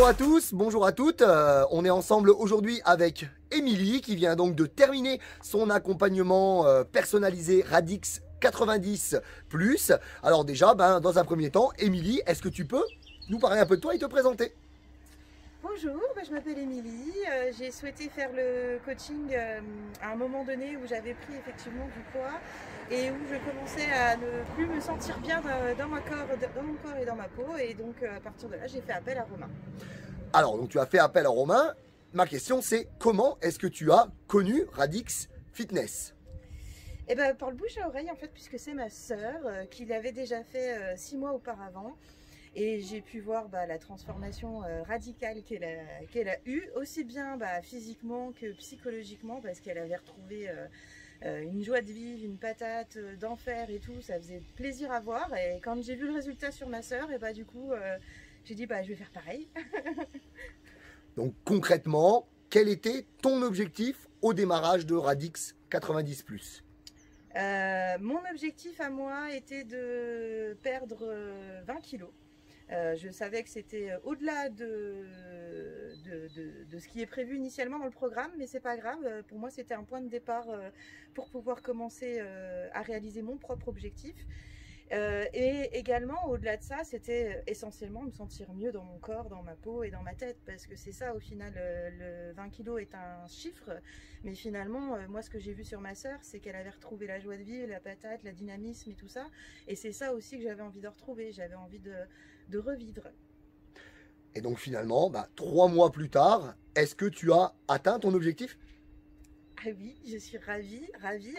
à tous, bonjour à toutes. On est ensemble aujourd'hui avec Émilie qui vient donc de terminer son accompagnement personnalisé Radix 90+. Alors déjà, dans un premier temps, Émilie, est-ce que tu peux nous parler un peu de toi et te présenter? Bonjour, je m'appelle Émilie. J'ai souhaité faire le coaching à un moment donné où j'avais pris effectivement du poids et où je commençais à ne plus me sentir bien dans mon corps et dans ma peau. Et donc à partir de là, j'ai fait appel à Romain. Alors, donc tu as fait appel à Romain. Ma question c'est comment est-ce que tu as connu Radix Fitness? Et ben par le bouche à oreille en fait, puisque c'est ma sœur qui l'avait déjà fait 6 mois auparavant. Et j'ai pu voir la transformation radicale qu'elle a eue, aussi bien physiquement que psychologiquement, parce qu'elle avait retrouvé une joie de vivre, une patate d'enfer et tout. Ça faisait plaisir à voir. Et quand j'ai vu le résultat sur ma sœur, et du coup, j'ai dit je vais faire pareil. Donc concrètement, quel était ton objectif au démarrage de Radix 90+? Mon objectif à moi était de perdre 20 kilos. Je savais que c'était au-delà de ce qui est prévu initialement dans le programme, mais c'est pas grave. Pour moi, c'était un point de départ pour pouvoir commencer à réaliser mon propre objectif. Et également, au-delà de ça, c'était essentiellement me sentir mieux dans mon corps, dans ma peau et dans ma tête, parce que c'est ça, au final, le 20 kg est un chiffre, mais finalement, moi, ce que j'ai vu sur ma sœur, c'est qu'elle avait retrouvé la joie de vivre, la patate, la dynamisme et tout ça, et c'est ça aussi que j'avais envie de retrouver, j'avais envie de revivre. Et donc finalement, 3 mois plus tard, est-ce que tu as atteint ton objectif? Ah oui, je suis ravie.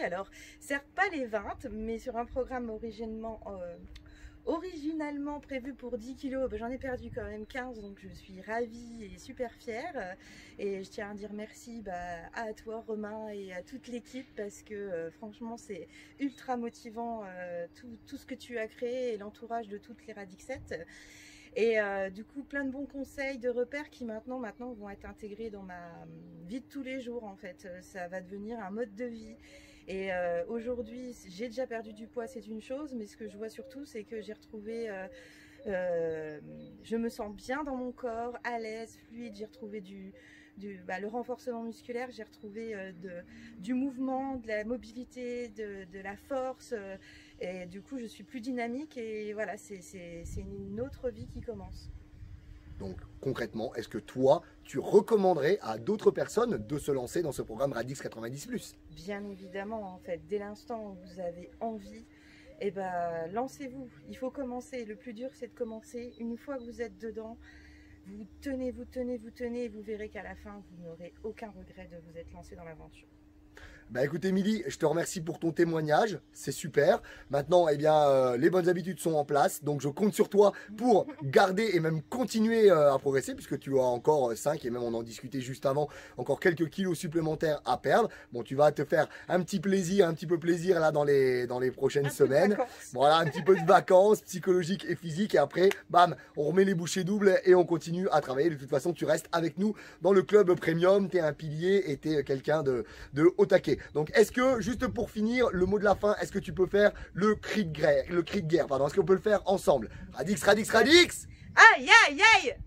Alors, certes pas les 20, mais sur un programme originalement prévu pour 10 kilos, j'en ai perdu quand même 15, donc je suis ravie et super fière. Et je tiens à dire merci à toi Romain et à toute l'équipe, parce que franchement c'est ultra motivant tout ce que tu as créé et l'entourage de toutes les Radixettes. Et du coup, plein de bons conseils, de repères qui maintenant vont être intégrés dans ma vie de tous les jours en fait. Ça va devenir un mode de vie. Et aujourd'hui, j'ai déjà perdu du poids, c'est une chose, mais ce que je vois surtout, c'est que j'ai retrouvé... je me sens bien dans mon corps, à l'aise, fluide, j'ai retrouvé le renforcement musculaire, j'ai retrouvé du mouvement, de la mobilité, de la force, et du coup je suis plus dynamique et voilà, c'est une autre vie qui commence. Donc concrètement, est-ce que toi, tu recommanderais à d'autres personnes de se lancer dans ce programme Radix 90+? Bien évidemment, en fait, dès l'instant où vous avez envie, lancez-vous, il faut commencer, le plus dur c'est de commencer. Une fois que vous êtes dedans, vous tenez, et vous verrez qu'à la fin, vous n'aurez aucun regret de vous être lancé dans l'aventure. Écoute Émilie, je te remercie pour ton témoignage, c'est super. Maintenant, les bonnes habitudes sont en place, donc je compte sur toi pour garder et même continuer à progresser, puisque tu as encore 5, et même on en discutait juste avant, encore quelques kilos supplémentaires à perdre. Bon, tu vas te faire un petit peu plaisir là dans les prochaines semaines. Voilà, un petit peu de vacances psychologiques et physiques, et après, bam, on remet les bouchées doubles et on continue à travailler. De toute façon, tu restes avec nous dans le club premium, tu es un pilier et tu es quelqu'un de au taquet. Donc est-ce que, juste pour finir, le mot de la fin, est-ce que tu peux faire le cri de guerre, pardon, est-ce qu'on peut le faire ensemble? Radix, Radix, Radix! Aïe, aïe, aïe!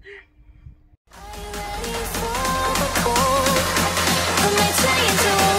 Let me tell you